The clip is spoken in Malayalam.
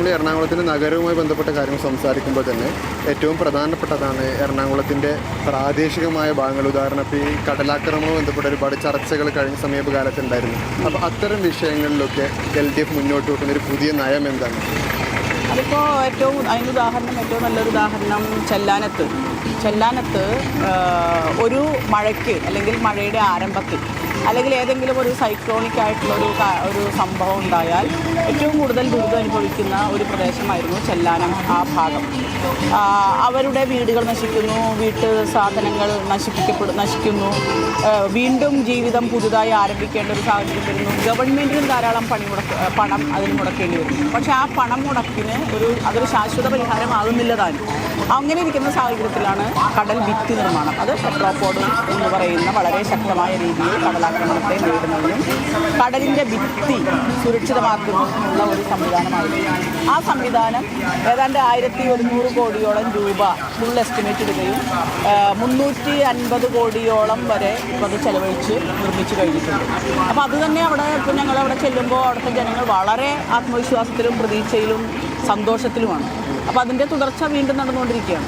നമ്മൾ എറണാകുളത്തിൻ്റെ നഗരവുമായി ബന്ധപ്പെട്ട കാര്യങ്ങൾ സംസാരിക്കുമ്പോൾ തന്നെ ഏറ്റവും പ്രധാനപ്പെട്ടതാണ് എറണാകുളത്തിൻ്റെ പ്രാദേശികമായ ഭാഗങ്ങൾ. ഉദാഹരണം ഇപ്പോൾ ഈ കടലാക്രമണവുമായി ബന്ധപ്പെട്ട ഒരുപാട് ചർച്ചകൾ കഴിഞ്ഞ സമീപകാലത്തുണ്ടായിരുന്നു. അപ്പോൾ അത്തരം വിഷയങ്ങളിലൊക്കെ LDF മുന്നോട്ട് വെക്കുന്ന ഒരു പുതിയ നയം എന്താണ്? അതിപ്പോൾ ഏറ്റവും നല്ലൊരു ഉദാഹരണം ചെല്ലാനത്ത് ഒരു മഴയ്ക്ക് അല്ലെങ്കിൽ മഴയുടെ ആരംഭത്തിൽ അല്ലെങ്കിൽ ഏതെങ്കിലും ഒരു സൈക്ലോണിക് ആയിട്ടുള്ള ഒരു സംഭവം ഉണ്ടായാൽ ഏറ്റവും കൂടുതൽ ദുരിതം അനുഭവിക്കുന്ന ഒരു പ്രദേശമായിരുന്നു ചെല്ലാനം. ആ ഭാഗം അവരുടെ വീടുകൾ നശിക്കുന്നു, വീട്ടു സാധനങ്ങൾ നശിക്കുന്നു, വീണ്ടും ജീവിതം പുതുതായി ആരംഭിക്കേണ്ട ഒരു സാഹചര്യം വരുന്നു. ഗവൺമെൻറ്റിനും ധാരാളം പണം അതിന് മുടക്കേണ്ടി വരുന്നു. പക്ഷേ ആ പണം മുടക്കിന് അതൊരു ശാശ്വത പരിഹാരമാകുന്നില്ലതാനും. അങ്ങനെ ഇരിക്കുന്ന സാഹചര്യത്തിലാണ് കടൽ ഭിത്തി നിർമ്മാണം. അത് ടെട്രാപോഡ് എന്ന് പറയുന്ന വളരെ ശക്തമായ രീതിയിൽ കടലാക്രമണത്തെ നേരിടുന്നതിനും കടലിൻ്റെ ഭിത്തി സുരക്ഷിതമാക്കുന്നതിനുള്ള ഒരു സംവിധാനമായിരുന്നു. ആ സംവിധാനം ഏതാണ്ട് 1100 കോടിയോളം രൂപ ഫുൾ എസ്റ്റിമേറ്റ് ഇടുകയും 350 കോടിയോളം വരെ ഇപ്പോൾ അത് ചെലവഴിച്ച് നിർമ്മിച്ചു കഴിഞ്ഞിട്ടുണ്ട്. അപ്പോൾ അതുതന്നെ ഇപ്പോൾ ഞങ്ങളവിടെ ചെല്ലുമ്പോൾ അവിടുത്തെ ജനങ്ങൾ വളരെ ആത്മവിശ്വാസത്തിലും പ്രതീക്ഷയിലും സന്തോഷത്തിലുമാണ്. അപ്പോൾ അതിൻ്റെ തുടർച്ച വീണ്ടും നടന്നുകൊണ്ടിരിക്കുകയാണ്.